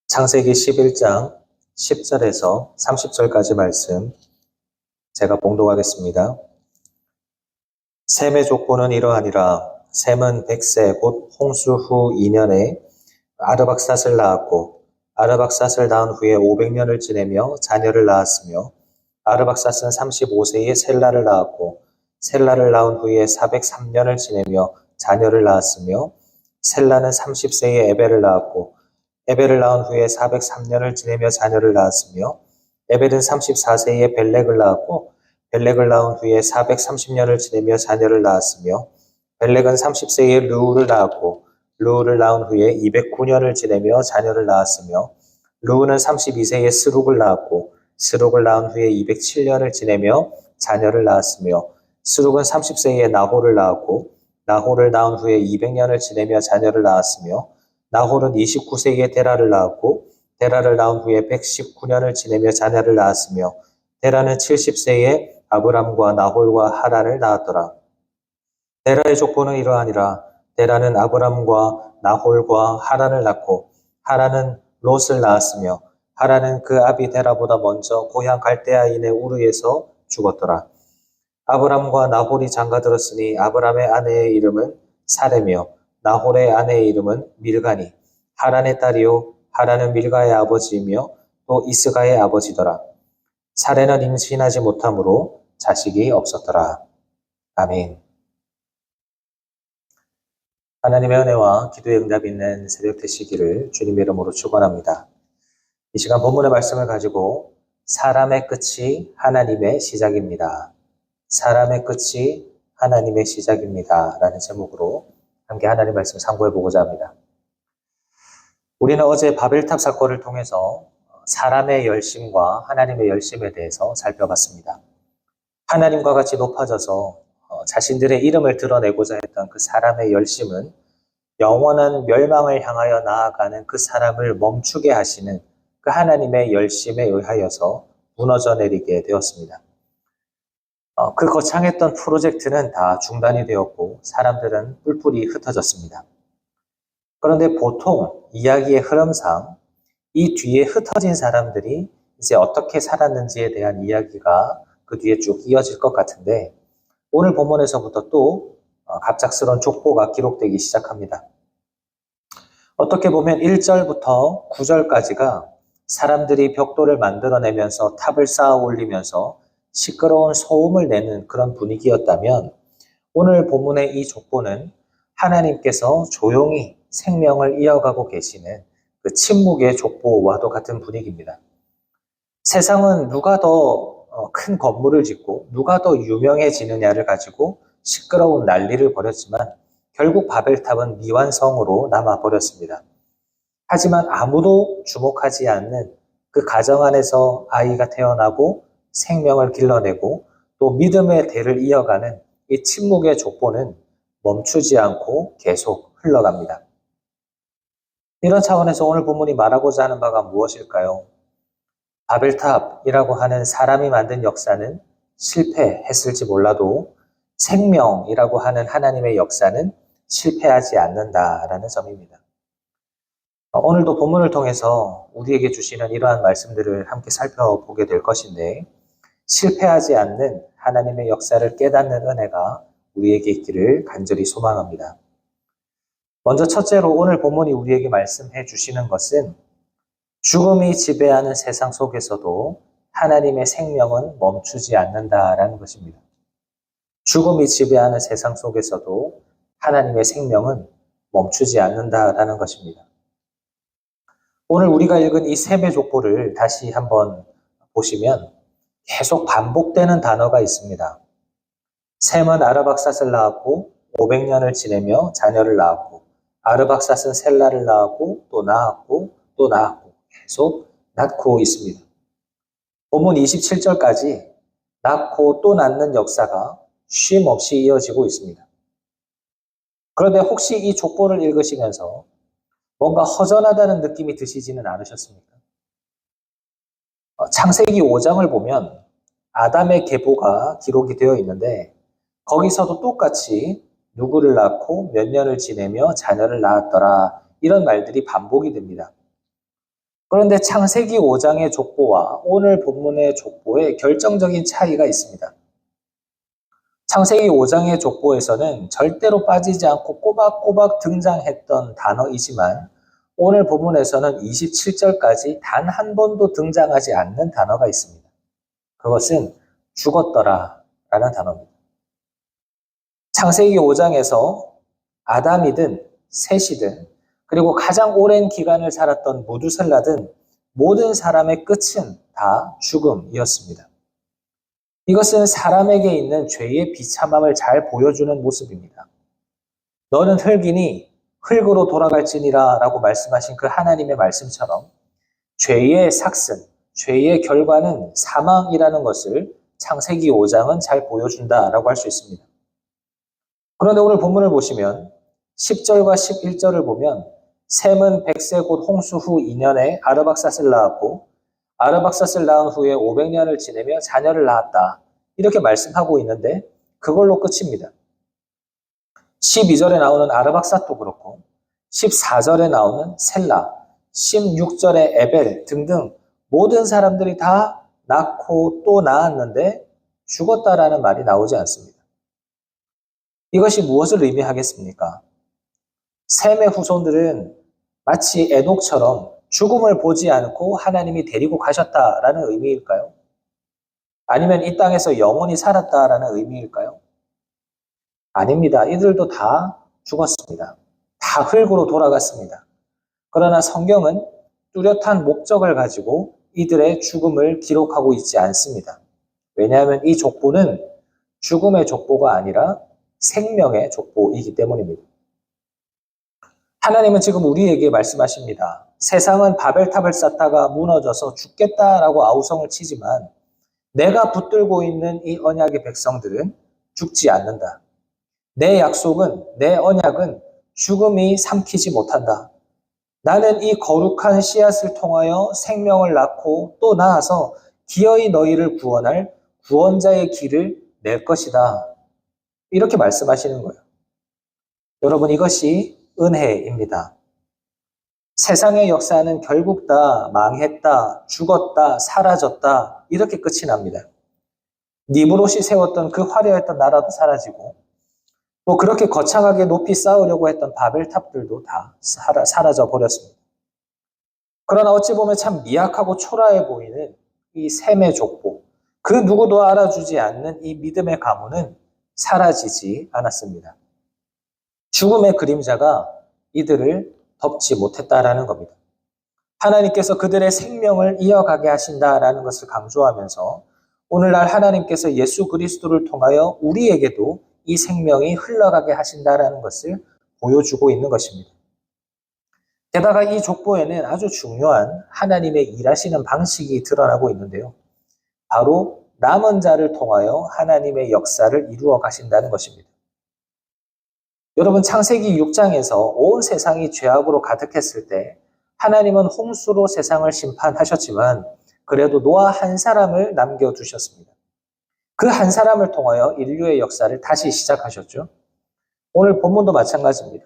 창세기 11장 10절에서 30절까지 말씀 제가 봉독하겠습니다. 셈의 족보는 이러하니라. 셈은 100세 곧 홍수 후 2년에 아르박삿을 낳았고 아르박삿을 낳은 후에 500년을 지내며 자녀를 낳았으며 아르박삿은 35세에 셀라를 낳았고 셀라를 낳은 후에 403년을 지내며 자녀를 낳았으며 셀라는 30세에 에벨을 낳았고 에벨을 낳은 후에 403년을 지내며 자녀를 낳았으며 에벨은 34세에 벨렉을 낳았고 벨렉을 낳은 후에 430년을 지내며 자녀를 낳았으며 벨렉은 30세에 르우를 낳았고 르우를 낳은 후에 209년을 지내며 자녀를 낳았으며 르우는 32세에 스룩을 낳았고 스룩을 낳은 후에 207년을 지내며 자녀를 낳았으며 스룩은 30세에 나홀을 낳았고 나홀을 낳은 후에 200년을 지내며 자녀를 낳았으며 나홀은 29세에 데라를 낳았고 데라를 낳은 후에 119년을 지내며 자녀를 낳았으며 데라는 70세에 아브람과 나홀과 하란을 낳았더라. 데라의 족보는 이러하니라. 데라는 아브람과 나홀과 하란을 낳고 하란은 롯을 낳았으며 하란은 그 아비 데라보다 먼저 고향 갈대아인의 우르에서 죽었더라. 아브람과 나홀이 장가들었으니 아브람의 아내의 이름은 사레며 나홀의 아내의 이름은 밀가니 하란의 딸이요 하란은 밀가의 아버지이며 또 이스가의 아버지더라. 사레는 임신하지 못하므로 자식이 없었더라. 아멘. 하나님의 은혜와 기도의 응답이 있는 새벽 되시기를 주님의 이름으로 축원합니다. 이 시간 본문의 말씀을 가지고 사람의 끝이 하나님의 시작입니다. 사람의 끝이 하나님의 시작입니다. 라는 제목으로 함께 하나님의 말씀 상고해 보고자 합니다. 우리는 어제 바벨탑 사건을 통해서 사람의 열심과 하나님의 열심에 대해서 살펴봤습니다. 하나님과 같이 높아져서 자신들의 이름을 드러내고자 했던 그 사람의 열심은 영원한 멸망을 향하여 나아가는 그 사람을 멈추게 하시는 그 하나님의 열심에 의하여서 무너져 내리게 되었습니다. 그 거창했던 프로젝트는 다 중단이 되었고 사람들은 뿔뿔이 흩어졌습니다. 그런데 보통 이야기의 흐름상 이 뒤에 흩어진 사람들이 이제 어떻게 살았는지에 대한 이야기가 그 뒤에 쭉 이어질 것 같은데 오늘 본문에서부터 또 갑작스러운 족보가 기록되기 시작합니다. 어떻게 보면 1절부터 9절까지가 사람들이 벽돌을 만들어내면서 탑을 쌓아 올리면서 시끄러운 소음을 내는 그런 분위기였다면 오늘 본문의 이 족보는 하나님께서 조용히 생명을 이어가고 계시는 그 침묵의 족보와도 같은 분위기입니다. 세상은 누가 더 큰 건물을 짓고 누가 더 유명해지느냐를 가지고 시끄러운 난리를 벌였지만 결국 바벨탑은 미완성으로 남아버렸습니다. 하지만 아무도 주목하지 않는 그 가정 안에서 아이가 태어나고 생명을 길러내고 또 믿음의 대를 이어가는 이 침묵의 족보는 멈추지 않고 계속 흘러갑니다. 이런 차원에서 오늘 본문이 말하고자 하는 바가 무엇일까요? 바벨탑이라고 하는 사람이 만든 역사는 실패했을지 몰라도 생명이라고 하는 하나님의 역사는 실패하지 않는다라는 점입니다. 오늘도 본문을 통해서 우리에게 주시는 이러한 말씀들을 함께 살펴보게 될 것인데 실패하지 않는 하나님의 역사를 깨닫는 은혜가 우리에게 있기를 간절히 소망합니다. 먼저 첫째로 오늘 본문이 우리에게 말씀해 주시는 것은 죽음이 지배하는 세상 속에서도 하나님의 생명은 멈추지 않는다라는 것입니다. 죽음이 지배하는 세상 속에서도 하나님의 생명은 멈추지 않는다라는 것입니다. 오늘 우리가 읽은 이 셈의 족보를 다시 한번 보시면 계속 반복되는 단어가 있습니다. 셈은 아르박삿을 낳았고 500년을 지내며 자녀를 낳았고 아르박삿은 셀라를 낳았고 또 낳았고 또 낳았고 계속 낳고 있습니다. 본문 27절까지 낳고 또 낳는 역사가 쉼 없이 이어지고 있습니다. 그런데 혹시 이 족보를 읽으시면서 뭔가 허전하다는 느낌이 드시지는 않으셨습니까? 창세기 5장을 보면 아담의 계보가 기록이 되어 있는데 거기서도 똑같이 누구를 낳고 몇 년을 지내며 자녀를 낳았더라 이런 말들이 반복이 됩니다. 그런데 창세기 5장의 족보와 오늘 본문의 족보에 결정적인 차이가 있습니다. 창세기 5장의 족보에서는 절대로 빠지지 않고 꼬박꼬박 등장했던 단어이지만 오늘 본문에서는 27절까지 단 한 번도 등장하지 않는 단어가 있습니다. 그것은 죽었더라 라는 단어입니다. 창세기 5장에서 아담이든 셋이든 그리고 가장 오랜 기간을 살았던 무두셀라든 모든 사람의 끝은 다 죽음이었습니다. 이것은 사람에게 있는 죄의 비참함을 잘 보여주는 모습입니다. 너는 흙이니 흙으로 돌아갈지니라 라고 말씀하신 그 하나님의 말씀처럼 죄의 삭슨, 죄의 결과는 사망이라는 것을 창세기 5장은 잘 보여준다라고 할 수 있습니다. 그런데 오늘 본문을 보시면 10절과 11절을 보면 셈은 100세 곧 홍수 후 2년에 아르박삿을 낳았고 아르박삿을 낳은 후에 500년을 지내며 자녀를 낳았다. 이렇게 말씀하고 있는데 그걸로 끝입니다. 12절에 나오는 아르박삿도 그렇고 14절에 나오는 셀라, 16절의 에벨 등등 모든 사람들이 다 낳고 또 낳았는데 죽었다라는 말이 나오지 않습니다. 이것이 무엇을 의미하겠습니까? 셈의 후손들은 마치 에녹처럼 죽음을 보지 않고 하나님이 데리고 가셨다라는 의미일까요? 아니면 이 땅에서 영원히 살았다라는 의미일까요? 아닙니다. 이들도 다 죽었습니다. 다 흙으로 돌아갔습니다. 그러나 성경은 뚜렷한 목적을 가지고 이들의 죽음을 기록하고 있지 않습니다. 왜냐하면 이 족보는 죽음의 족보가 아니라 생명의 족보이기 때문입니다. 하나님은 지금 우리에게 말씀하십니다. 세상은 바벨탑을 쌓다가 무너져서 죽겠다라고 아우성을 치지만 내가 붙들고 있는 이 언약의 백성들은 죽지 않는다. 내 약속은, 내 언약은 죽음이 삼키지 못한다. 나는 이 거룩한 씨앗을 통하여 생명을 낳고 또 낳아서 기어이 너희를 구원할 구원자의 길을 낼 것이다. 이렇게 말씀하시는 거예요. 여러분, 이것이 은혜입니다. 세상의 역사는 결국 다 망했다, 죽었다, 사라졌다 이렇게 끝이 납니다. 니브롯이 세웠던 그 화려했던 나라도 사라지고 또 그렇게 거창하게 높이 쌓으려고 했던 바벨탑들도 다 사라져 버렸습니다. 그러나 어찌 보면 참 미약하고 초라해 보이는 이 셈의 족보, 그 누구도 알아주지 않는 이 믿음의 가문은 사라지지 않았습니다. 죽음의 그림자가 이들을 덮지 못했다라는 겁니다. 하나님께서 그들의 생명을 이어가게 하신다라는 것을 강조하면서 오늘날 하나님께서 예수 그리스도를 통하여 우리에게도 이 생명이 흘러가게 하신다라는 것을 보여주고 있는 것입니다. 게다가 이 족보에는 아주 중요한 하나님의 일하시는 방식이 드러나고 있는데요. 바로 남은 자를 통하여 하나님의 역사를 이루어 가신다는 것입니다. 여러분, 창세기 6장에서 온 세상이 죄악으로 가득했을 때 하나님은 홍수로 세상을 심판하셨지만 그래도 노아 한 사람을 남겨두셨습니다. 그 한 사람을 통하여 인류의 역사를 다시 시작하셨죠. 오늘 본문도 마찬가지입니다.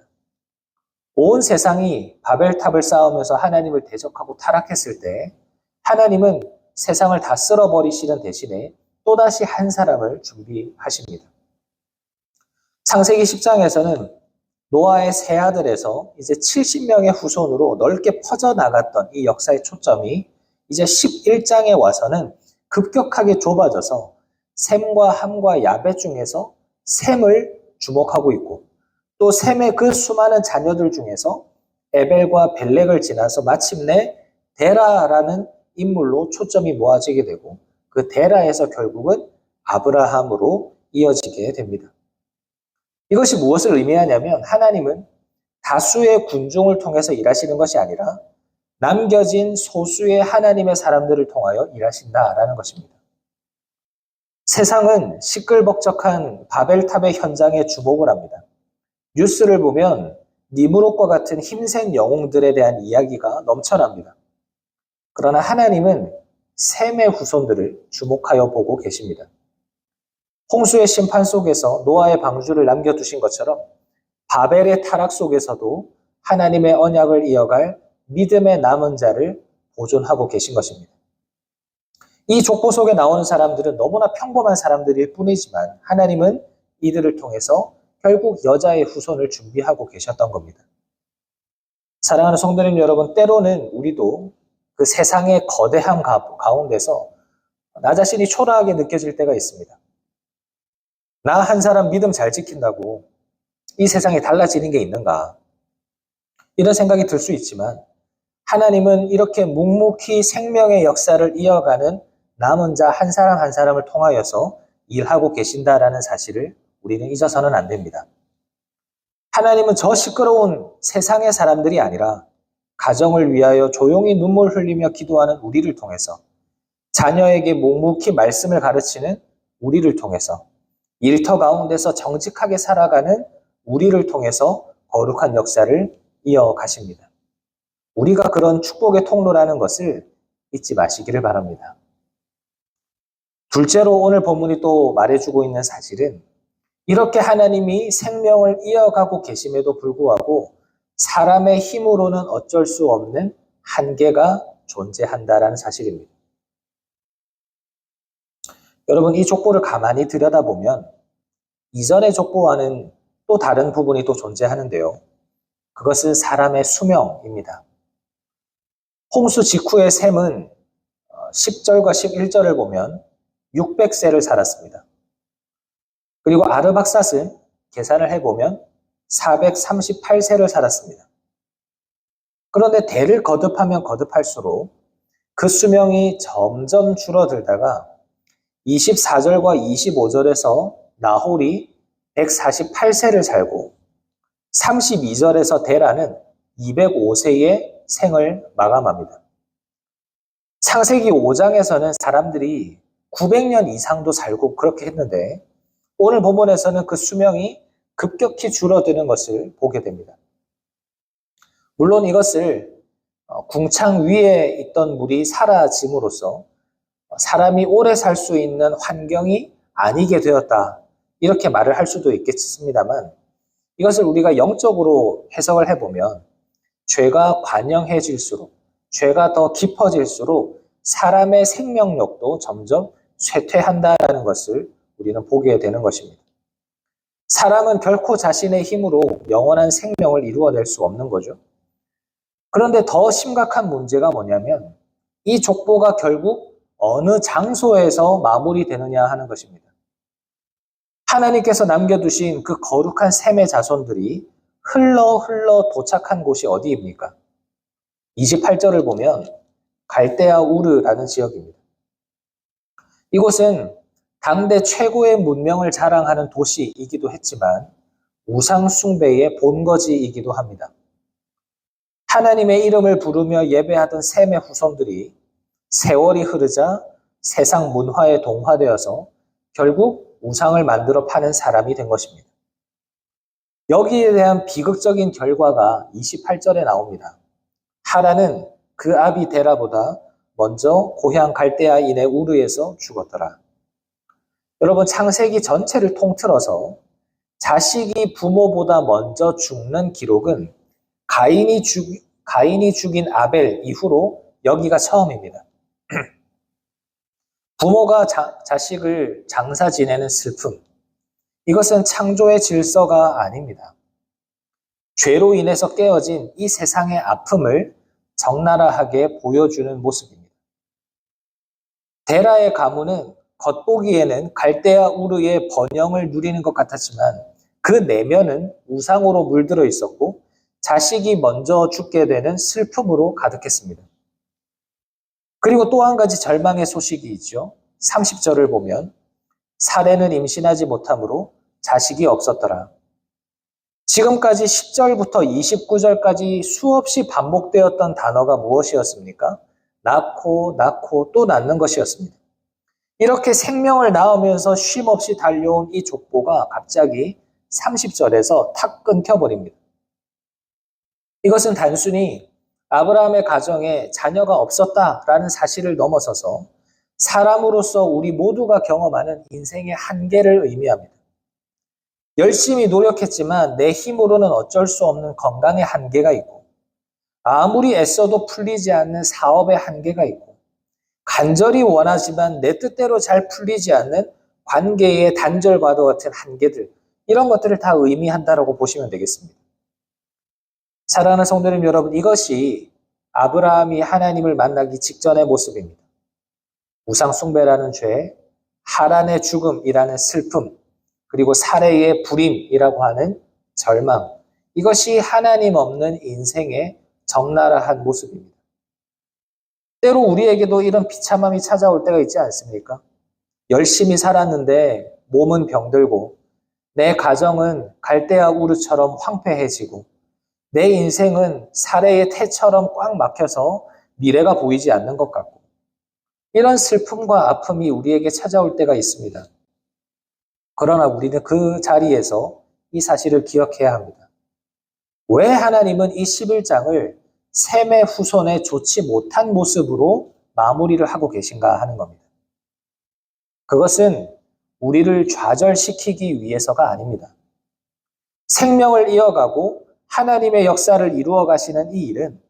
온 세상이 바벨탑을 쌓으면서 하나님을 대적하고 타락했을 때 하나님은 세상을 다 쓸어버리시는 대신에 또다시 한 사람을 준비하십니다. 창세기 10장에서는 노아의 세 아들에서 이제 70명의 후손으로 넓게 퍼져나갔던 이 역사의 초점이 이제 11장에 와서는 급격하게 좁아져서 셈과 함과 야벳 중에서 셈을 주목하고 있고 또 셈의 그 수많은 자녀들 중에서 에벨과 벨렉을 지나서 마침내 데라라는 인물로 초점이 모아지게 되고 그 데라에서 결국은 아브라함으로 이어지게 됩니다. 이것이 무엇을 의미하냐면 하나님은 다수의 군중을 통해서 일하시는 것이 아니라 남겨진 소수의 하나님의 사람들을 통하여 일하신다라는 것입니다. 세상은 시끌벅적한 바벨탑의 현장에 주목을 합니다. 뉴스를 보면 니므롯과 같은 힘센 영웅들에 대한 이야기가 넘쳐납니다. 그러나 하나님은 셈의 후손들을 주목하여 보고 계십니다. 홍수의 심판 속에서 노아의 방주를 남겨두신 것처럼 바벨의 타락 속에서도 하나님의 언약을 이어갈 믿음의 남은 자를 보존하고 계신 것입니다. 이 족보 속에 나오는 사람들은 너무나 평범한 사람들일 뿐이지만 하나님은 이들을 통해서 결국 여자의 후손을 준비하고 계셨던 겁니다. 사랑하는 성도님 여러분, 때로는 우리도 그 세상의 거대함 가운데서 나 자신이 초라하게 느껴질 때가 있습니다. 나 한 사람 믿음 잘 지킨다고 이 세상에 달라지는 게 있는가? 이런 생각이 들 수 있지만 하나님은 이렇게 묵묵히 생명의 역사를 이어가는 남은 자 한 사람 한 사람을 통하여서 일하고 계신다라는 사실을 우리는 잊어서는 안 됩니다. 하나님은 저 시끄러운 세상의 사람들이 아니라 가정을 위하여 조용히 눈물 흘리며 기도하는 우리를 통해서, 자녀에게 묵묵히 말씀을 가르치는 우리를 통해서, 일터 가운데서 정직하게 살아가는 우리를 통해서 거룩한 역사를 이어가십니다. 우리가 그런 축복의 통로라는 것을 잊지 마시기를 바랍니다. 둘째로 오늘 본문이 또 말해주고 있는 사실은 이렇게 하나님이 생명을 이어가고 계심에도 불구하고 사람의 힘으로는 어쩔 수 없는 한계가 존재한다라는 사실입니다. 여러분, 이 족보를 가만히 들여다보면 이전의 족보와는 또 다른 부분이 또 존재하는데요. 그것은 사람의 수명입니다. 홍수 직후의 셈은 10절과 11절을 보면 600세를 살았습니다. 그리고 아르박삿은 계산을 해보면 438세를 살았습니다. 그런데 대를 거듭하면 거듭할수록 그 수명이 점점 줄어들다가 24절과 25절에서 나홀이 148세를 살고 32절에서 데라는 205세의 생을 마감합니다. 창세기 5장에서는 사람들이 900년 이상도 살고 그렇게 했는데 오늘 본문에서는 그 수명이 급격히 줄어드는 것을 보게 됩니다. 물론 이것을 궁창 위에 있던 물이 사라짐으로써 사람이 오래 살 수 있는 환경이 아니게 되었다, 이렇게 말을 할 수도 있겠습니다만, 이것을 우리가 영적으로 해석을 해보면 죄가 관영해질수록, 죄가 더 깊어질수록 사람의 생명력도 점점 쇠퇴한다는 것을 우리는 보게 되는 것입니다. 사람은 결코 자신의 힘으로 영원한 생명을 이루어낼 수 없는 거죠. 그런데 더 심각한 문제가 뭐냐면 이 족보가 결국 어느 장소에서 마무리되느냐 하는 것입니다. 하나님께서 남겨두신 그 거룩한 셈의 자손들이 흘러 도착한 곳이 어디입니까? 28절을 보면 갈대아 우르라는 지역입니다. 이곳은 당대 최고의 문명을 자랑하는 도시이기도 했지만 우상 숭배의 본거지이기도 합니다. 하나님의 이름을 부르며 예배하던 셈의 후손들이 세월이 흐르자 세상 문화에 동화되어서 결국 우상을 만들어 파는 사람이 된 것입니다. 여기에 대한 비극적인 결과가 28절에 나옵니다. 하란은 그 아비 데라보다 먼저 고향 갈대아인의 우르에서 죽었더라. 여러분, 창세기 전체를 통틀어서 자식이 부모보다 먼저 죽는 기록은 가인이 죽인 아벨 이후로 여기가 처음입니다. 부모가 자식을 장사 지내는 슬픔, 이것은 창조의 질서가 아닙니다. 죄로 인해서 깨어진 이 세상의 아픔을 적나라하게 보여주는 모습입니다. 데라의 가문은 겉보기에는 갈대아 우르의 번영을 누리는 것 같았지만 그 내면은 우상으로 물들어 있었고 자식이 먼저 죽게 되는 슬픔으로 가득했습니다. 그리고 또 한 가지 절망의 소식이 있죠. 30절을 보면 사레는 임신하지 못하므로 자식이 없었더라. 지금까지 10절부터 29절까지 수없이 반복되었던 단어가 무엇이었습니까? 낳고 또 낳는 것이었습니다. 이렇게 생명을 낳으면서 쉼없이 달려온 이 족보가 갑자기 30절에서 탁 끊겨버립니다. 이것은 단순히 아브라함의 가정에 자녀가 없었다라는 사실을 넘어서서 사람으로서 우리 모두가 경험하는 인생의 한계를 의미합니다. 열심히 노력했지만 내 힘으로는 어쩔 수 없는 건강의 한계가 있고, 아무리 애써도 풀리지 않는 사업의 한계가 있고, 간절히 원하지만 내 뜻대로 잘 풀리지 않는 관계의 단절과도 같은 한계들, 이런 것들을 다 의미한다라고 보시면 되겠습니다. 사랑하는 성도님 여러분, 이것이 아브라함이 하나님을 만나기 직전의 모습입니다. 우상 숭배라는 죄, 하란의 죽음이라는 슬픔, 그리고 사레의 불임이라고 하는 절망, 이것이 하나님 없는 인생의 적나라한 모습입니다. 때로 우리에게도 이런 비참함이 찾아올 때가 있지 않습니까? 열심히 살았는데 몸은 병들고, 내 가정은 갈대아 우르처럼 황폐해지고, 내 인생은 사레의 태처럼 꽉 막혀서 미래가 보이지 않는 것 같고, 이런 슬픔과 아픔이 우리에게 찾아올 때가 있습니다. 그러나 우리는 그 자리에서 이 사실을 기억해야 합니다. 왜 하나님은 이 11장을 셈의 후손의 좋지 못한 모습으로 마무리를 하고 계신가 하는 겁니다. 그것은 우리를 좌절시키기 위해서가 아닙니다. 생명을 이어가고 하나님의 역사를 이루어 가시는 이 일은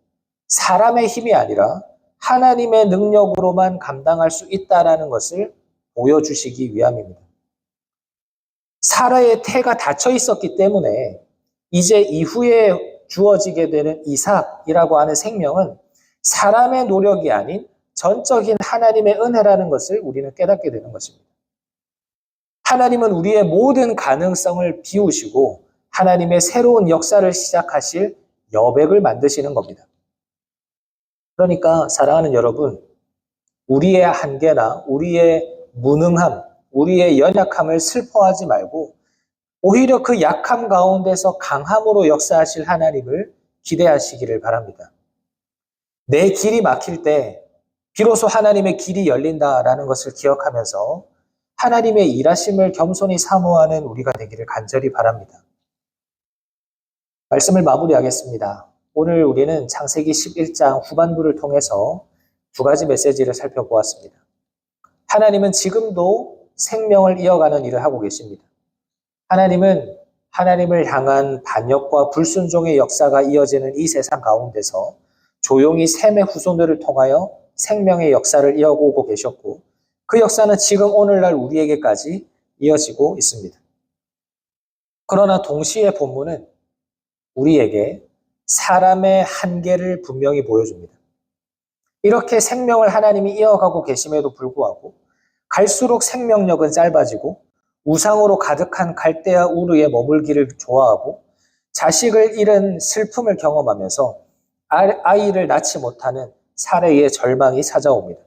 사람의 힘이 아니라 하나님의 능력으로만 감당할 수 있다는 것을 보여주시기 위함입니다. 사라의 태가 닫혀 있었기 때문에 이제 이후에 주어지게 되는 이삭이라고 하는 생명은 사람의 노력이 아닌 전적인 하나님의 은혜라는 것을 우리는 깨닫게 되는 것입니다. 하나님은 우리의 모든 가능성을 비우시고 하나님의 새로운 역사를 시작하실 여백을 만드시는 겁니다. 그러니까 사랑하는 여러분, 우리의 한계나 우리의 무능함, 우리의 연약함을 슬퍼하지 말고 오히려 그 약함 가운데서 강함으로 역사하실 하나님을 기대하시기를 바랍니다. 내 길이 막힐 때 비로소 하나님의 길이 열린다라는 것을 기억하면서 하나님의 일하심을 겸손히 사모하는 우리가 되기를 간절히 바랍니다. 말씀을 마무리하겠습니다. 오늘 우리는 창세기 11장 후반부를 통해서 두 가지 메시지를 살펴보았습니다. 하나님은 지금도 생명을 이어가는 일을 하고 계십니다. 하나님은 하나님을 향한 반역과 불순종의 역사가 이어지는 이 세상 가운데서 조용히 셈의 후손들을 통하여 생명의 역사를 이어오고 계셨고, 그 역사는 지금 오늘날 우리에게까지 이어지고 있습니다. 그러나 동시에 본문은 우리에게 사람의 한계를 분명히 보여줍니다. 이렇게 생명을 하나님이 이어가고 계심에도 불구하고 갈수록 생명력은 짧아지고 우상으로 가득한 갈대아 우르에 머물기를 좋아하고 자식을 잃은 슬픔을 경험하면서 아이를 낳지 못하는 사례의 절망이 찾아옵니다.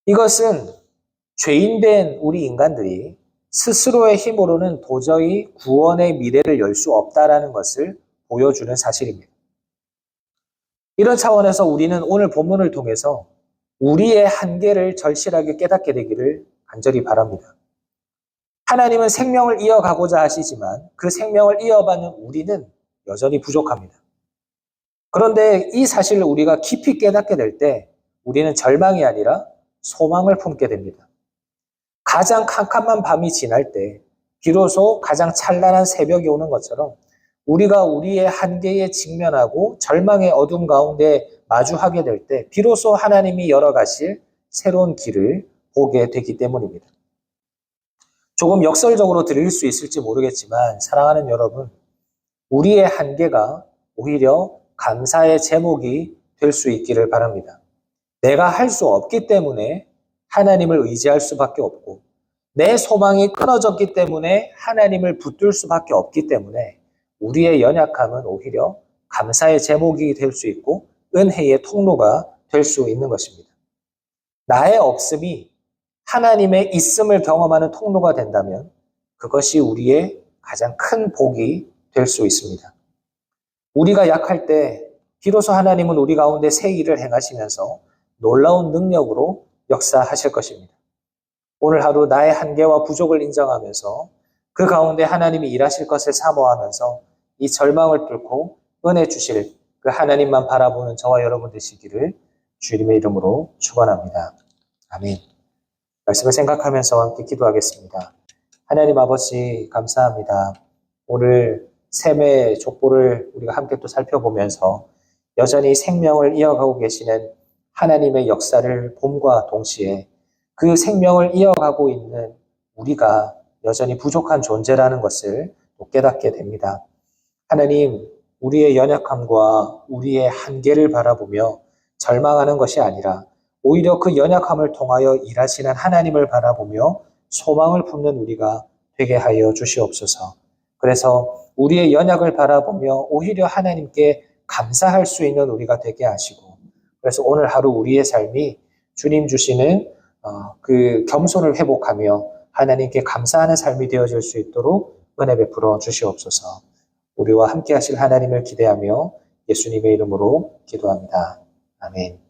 이것은 죄인된 우리 인간들이 스스로의 힘으로는 도저히 구원의 미래를 열 수 없다라는 것을 보여주는 사실입니다. 이런 차원에서 우리는 오늘 본문을 통해서 우리의 한계를 절실하게 깨닫게 되기를 간절히 바랍니다. 하나님은 생명을 이어가고자 하시지만 그 생명을 이어가는 우리는 여전히 부족합니다. 그런데 이 사실을 우리가 깊이 깨닫게 될 때 우리는 절망이 아니라 소망을 품게 됩니다. 가장 캄캄한 밤이 지날 때 비로소 가장 찬란한 새벽이 오는 것처럼 우리가 우리의 한계에 직면하고 절망의 어둠 가운데 마주하게 될 때 비로소 하나님이 열어가실 새로운 길을 보게 되기 때문입니다. 조금 역설적으로 들릴 수 있을지 모르겠지만 사랑하는 여러분, 우리의 한계가 오히려 감사의 제목이 될 수 있기를 바랍니다. 내가 할 수 없기 때문에 하나님을 의지할 수밖에 없고 내 소망이 끊어졌기 때문에 하나님을 붙들 수밖에 없기 때문에 우리의 연약함은 오히려 감사의 제목이 될 수 있고 은혜의 통로가 될 수 있는 것입니다. 나의 없음이 하나님의 있음을 경험하는 통로가 된다면 그것이 우리의 가장 큰 복이 될 수 있습니다. 우리가 약할 때 비로소 하나님은 우리 가운데 새 일을 행하시면서 놀라운 능력으로 역사하실 것입니다. 오늘 하루 나의 한계와 부족을 인정하면서 그 가운데 하나님이 일하실 것을 사모하면서 이 절망을 뚫고 은혜 주실 그 하나님만 바라보는 저와 여러분 되시기를 주님의 이름으로 축원합니다. 아멘. 말씀을 생각하면서 함께 기도하겠습니다. 하나님 아버지 감사합니다. 오늘 셈의 족보를 우리가 함께 또 살펴보면서 여전히 생명을 이어가고 계시는 하나님의 역사를 봄과 동시에 그 생명을 이어가고 있는 우리가 여전히 부족한 존재라는 것을 또 깨닫게 됩니다. 하나님, 우리의 연약함과 우리의 한계를 바라보며 절망하는 것이 아니라 오히려 그 연약함을 통하여 일하시는 하나님을 바라보며 소망을 품는 우리가 되게 하여 주시옵소서. 그래서 우리의 연약을 바라보며 오히려 하나님께 감사할 수 있는 우리가 되게 하시고, 그래서 오늘 하루 우리의 삶이 주님 주시는 그 겸손을 회복하며 하나님께 감사하는 삶이 되어질 수 있도록 은혜 베풀어 주시옵소서. 우리와 함께 하실 하나님을 기대하며 예수님의 이름으로 기도합니다. 아멘.